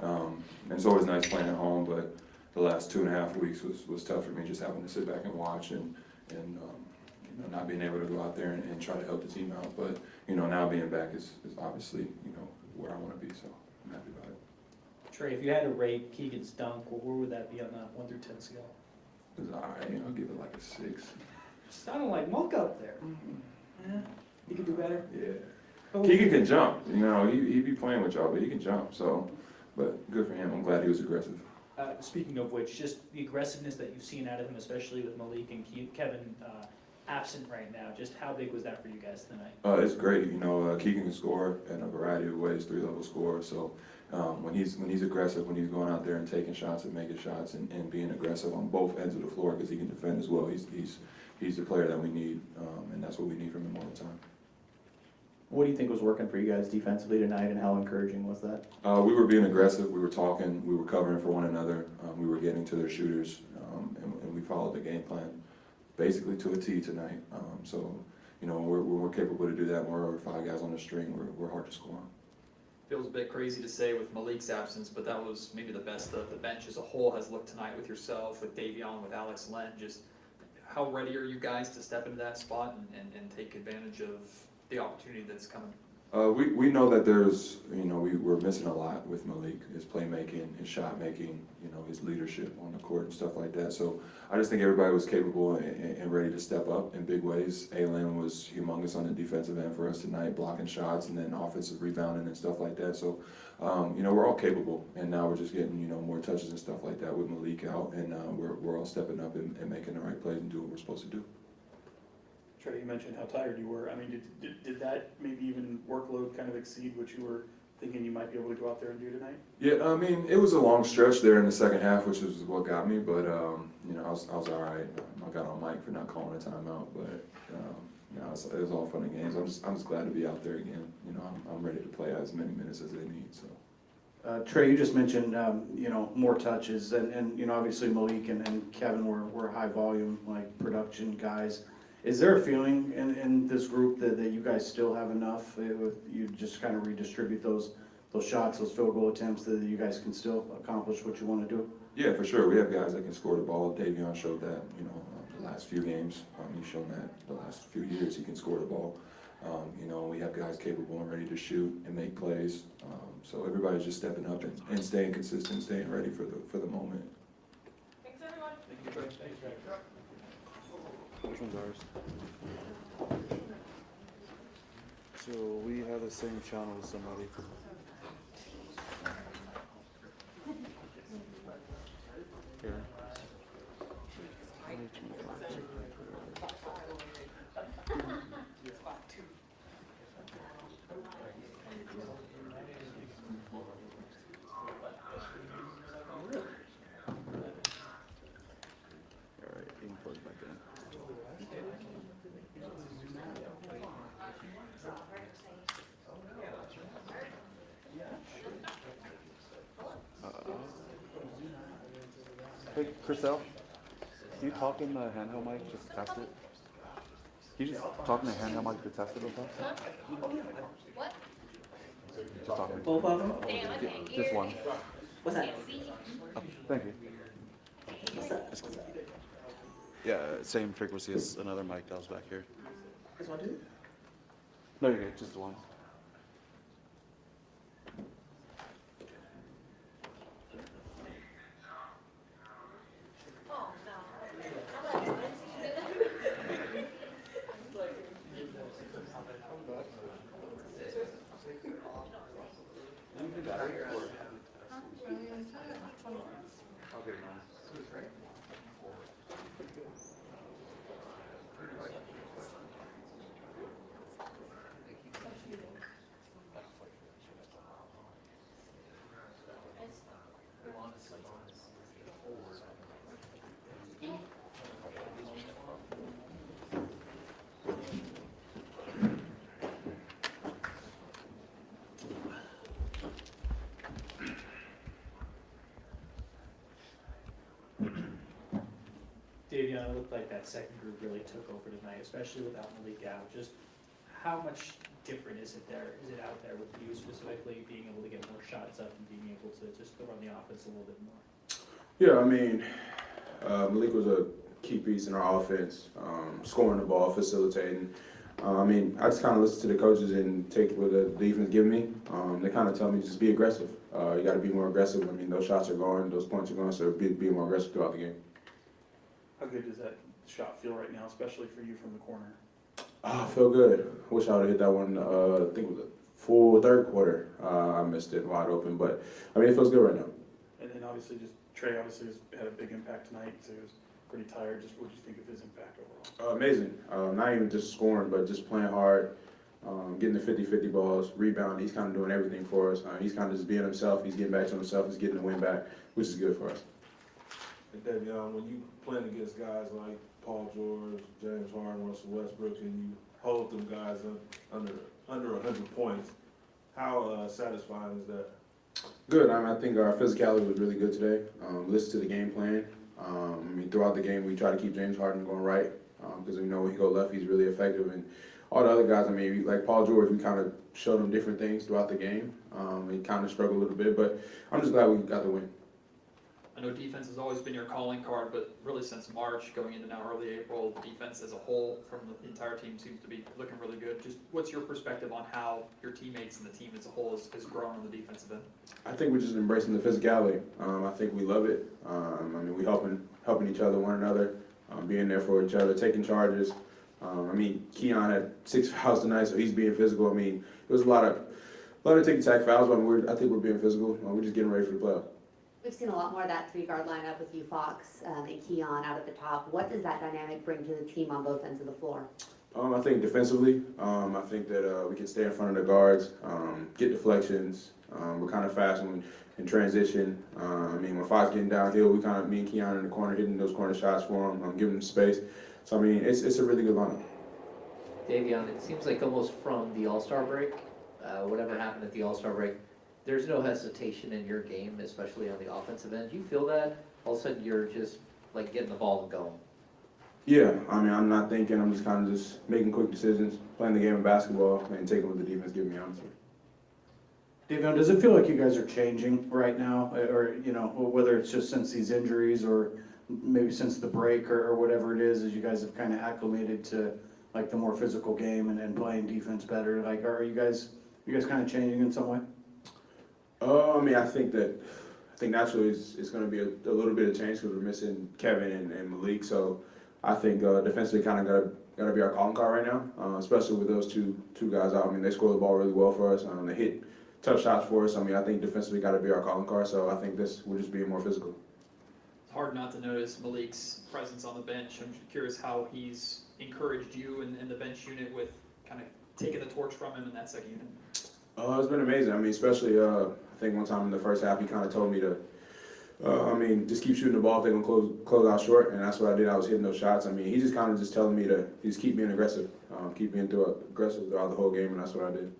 And it's always nice playing at home, but the last 2.5 weeks was tough for me, just having to sit back and watch and not being able to go out there and try to help the team out. But, now being back is obviously, where I want to be, so I'm happy about it. Trey, if you had to rate Keegan's dunk, where would that be on that 1 through 10 scale? It's all right, I'll give it like a 6. Sounding like Monk up there. Yeah, he could do better. Yeah. Oh, Keegan can jump, he be playing with y'all, but he can jump, so, but good for him. I'm glad he was aggressive. Speaking of which, just the aggressiveness that you've seen out of him, especially with Malik and Kevin absent right now, just how big was that for you guys tonight? It's great, Keegan can score in a variety of ways, 3-level scorer, so when he's aggressive, when he's going out there and taking shots and making shots and being aggressive on both ends of the floor, because he can defend as well, he's the player that we need, and that's what we need from him all the time. What do you think was working for you guys defensively tonight, and how encouraging was that? We were being aggressive, we were talking, we were covering for one another, we were getting to their shooters, and we followed the game plan basically to a T tonight. So, we're capable to do that. We're 5 guys on the string, we're hard to score on. Feels a bit crazy to say with Malik's absence, but that was maybe the best the bench as a whole has looked tonight with yourself, with Davion, with Alex Len. Just how ready are you guys to step into that spot and take advantage of the opportunity that's coming? We know that there's, we're missing a lot with Malik, his playmaking, his shot making, his leadership on the court and stuff like that. So I just think everybody was capable and ready to step up in big ways. Alan was humongous on the defensive end for us tonight, blocking shots and then offensive rebounding and stuff like that. So, we're all capable, and now we're just getting, more touches and stuff like that with Malik out, and we're all stepping up and making the right plays and doing what we're supposed to do. Trey, you mentioned how tired you were. I mean, did that maybe even workload kind of exceed what you were thinking you might be able to go out there and do tonight? Yeah, I mean, it was a long stretch there in the second half, which is what got me, but, I was all right. I got on Mike for not calling a timeout, but, it was all fun and games. I'm just glad to be out there again. I'm ready to play as many minutes as they need, so. Trey, you just mentioned, more touches, and obviously Malik and Kevin were high volume, like, production guys. Is there a feeling in this group that you guys still have enough, you just kind of redistribute those shots, those field goal attempts, that you guys can still accomplish what you want to do? Yeah, for sure. We have guys that can score the ball. Davion showed that, the last few games. He's shown that the last few years he can score the ball. We have guys capable and ready to shoot and make plays. So everybody's just stepping up and staying consistent, staying ready for the moment. Thanks, everyone. Thank you, Trey. Thanks, Trey. Which one's ours? So we have the same channel with somebody. Here. Alright, you can plug back in. Hey, Chriselle, can you talk in the handheld mic? Just test it. Can you just talk in the handheld mic to test it real fast? What? Just talking. Both of them? Damn, I can't hear. Just one. What's that? Can't see. Oh, thank you. What's that? Yeah, same frequency as another mic that was back here. This one too? No, you're good. Just the one. Oh, no. Davion, it looked like that second group really took over tonight, especially without Malik out. Just how much different is it there, is it out there with you specifically, being able to get more shots up and being able to just run the offense a little bit more? Yeah, I mean, Malik was a key piece in our offense, scoring the ball, facilitating. I mean, I just kind of listen to the coaches and take what the defense give me. They kind of tell me just be aggressive. You got to be more aggressive. I mean, those shots are going, those points are going, so be more aggressive throughout the game. How good does that shot feel right now, especially for you from the corner? I feel good. Wish I would have hit that one, I think it was a full third quarter. I missed it wide open, but I mean, it feels good right now. And then obviously just Trey obviously has had a big impact tonight, so he was pretty tired. Just what do you think of his impact overall? Amazing. Not even just scoring, but just playing hard, getting the 50-50 balls, rebounding. He's kind of doing everything for us. He's kind of just being himself. He's getting back to himself. He's getting the win back, which is good for us. And Davion, when you playing against guys like Paul George, James Harden, Russell Westbrook, and you hold them guys under 100 points, how satisfying is that? Good. I think our physicality was really good today. Listen to the game plan. I mean, throughout the game, we try to keep James Harden going right because we know when he go left, he's really effective. And all the other guys, I mean, like Paul George, we kind of showed him different things throughout the game. He kind of struggled a little bit, but I'm just glad we got the win. I know defense has always been your calling card, but really since March, going into now early April, defense as a whole from the entire team seems to be looking really good. Just what's your perspective on how your teammates and the team as a whole has grown on the defensive end? I think we're just embracing the physicality. I think we love it. I mean, we helping each other, one another, being there for each other, taking charges. I mean, Keon had 6 fouls tonight, so he's being physical. I mean, it was a lot of ticky-tack fouls, but I think we're being physical. We're just getting ready for the playoffs. We've seen a lot more of that 3-guard lineup with you, Fox, and Keon out at the top. What does that dynamic bring to the team on both ends of the floor? I think defensively, I think that we can stay in front of the guards, get deflections. We're kind of fast in transition. I mean, when Fox getting downhill, me and Keon in the corner hitting those corner shots for him, giving him space. So I mean, it's a really good lineup. Davion, it seems like almost from the All-Star break, whatever happened at the All-Star break, there's no hesitation in your game, especially on the offensive end. Do you feel that? All of a sudden you're just like getting the ball and going. Yeah, I mean, I'm not thinking. I'm just kind of just making quick decisions, playing the game of basketball, and taking what the defense gives me, honestly. Davion, does it feel like you guys are changing right now, or whether it's just since these injuries or maybe since the break or whatever it is, as you guys have kind of acclimated to like the more physical game and playing defense better? Like, are you guys kind of changing in some way? I mean, I think naturally it's going to be a little bit of change because we're missing Kevin and Malik. So I think defensively kind of got to be our calling card right now, especially with those two guys out. I mean, they score the ball really well for us. They hit tough shots for us. I mean, I think defensively got to be our calling card. So I think we're just being more physical. It's hard not to notice Malik's presence on the bench. I'm curious how he's encouraged you and the bench unit with kind of taking the torch from him in that second unit. It's been amazing. I mean, especially I think one time in the first half he kind of told me to, just keep shooting the ball if they're gonna close out short, and that's what I did. I was hitting those shots. I mean, he's just kind of just telling me to just keep being aggressive, keep being aggressive throughout the whole game, and that's what I did.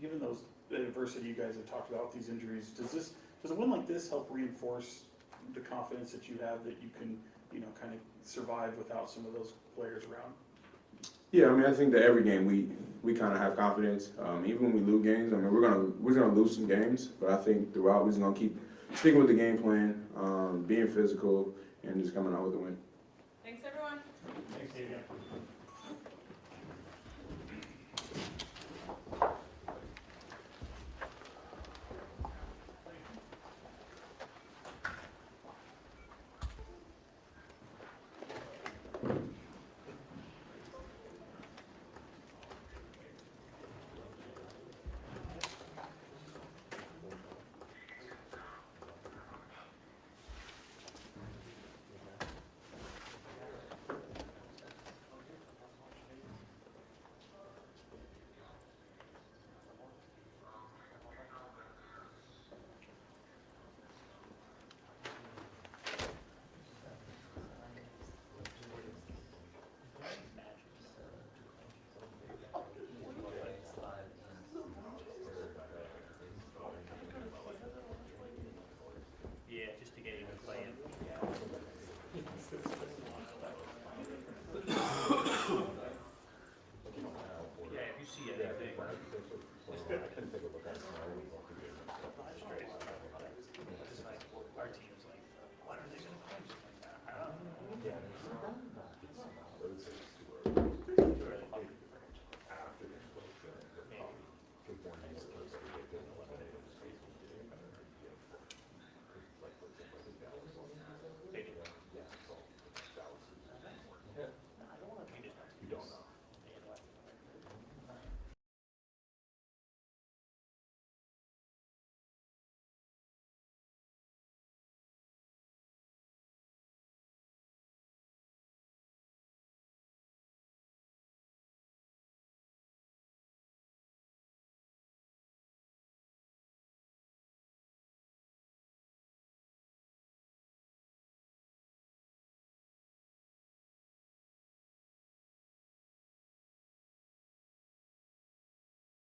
Given the adversity you guys have talked about with these injuries, does a win like this help reinforce the confidence that you have that you can, kind of survive without some of those players around? Yeah, I mean, I think that every game we kind of have confidence. Even when we lose games, I mean, we're gonna lose some games, but I think throughout we're just gonna keep sticking with the game plan, being physical, and just coming out with a win. Thanks, everyone. Thanks, Davion.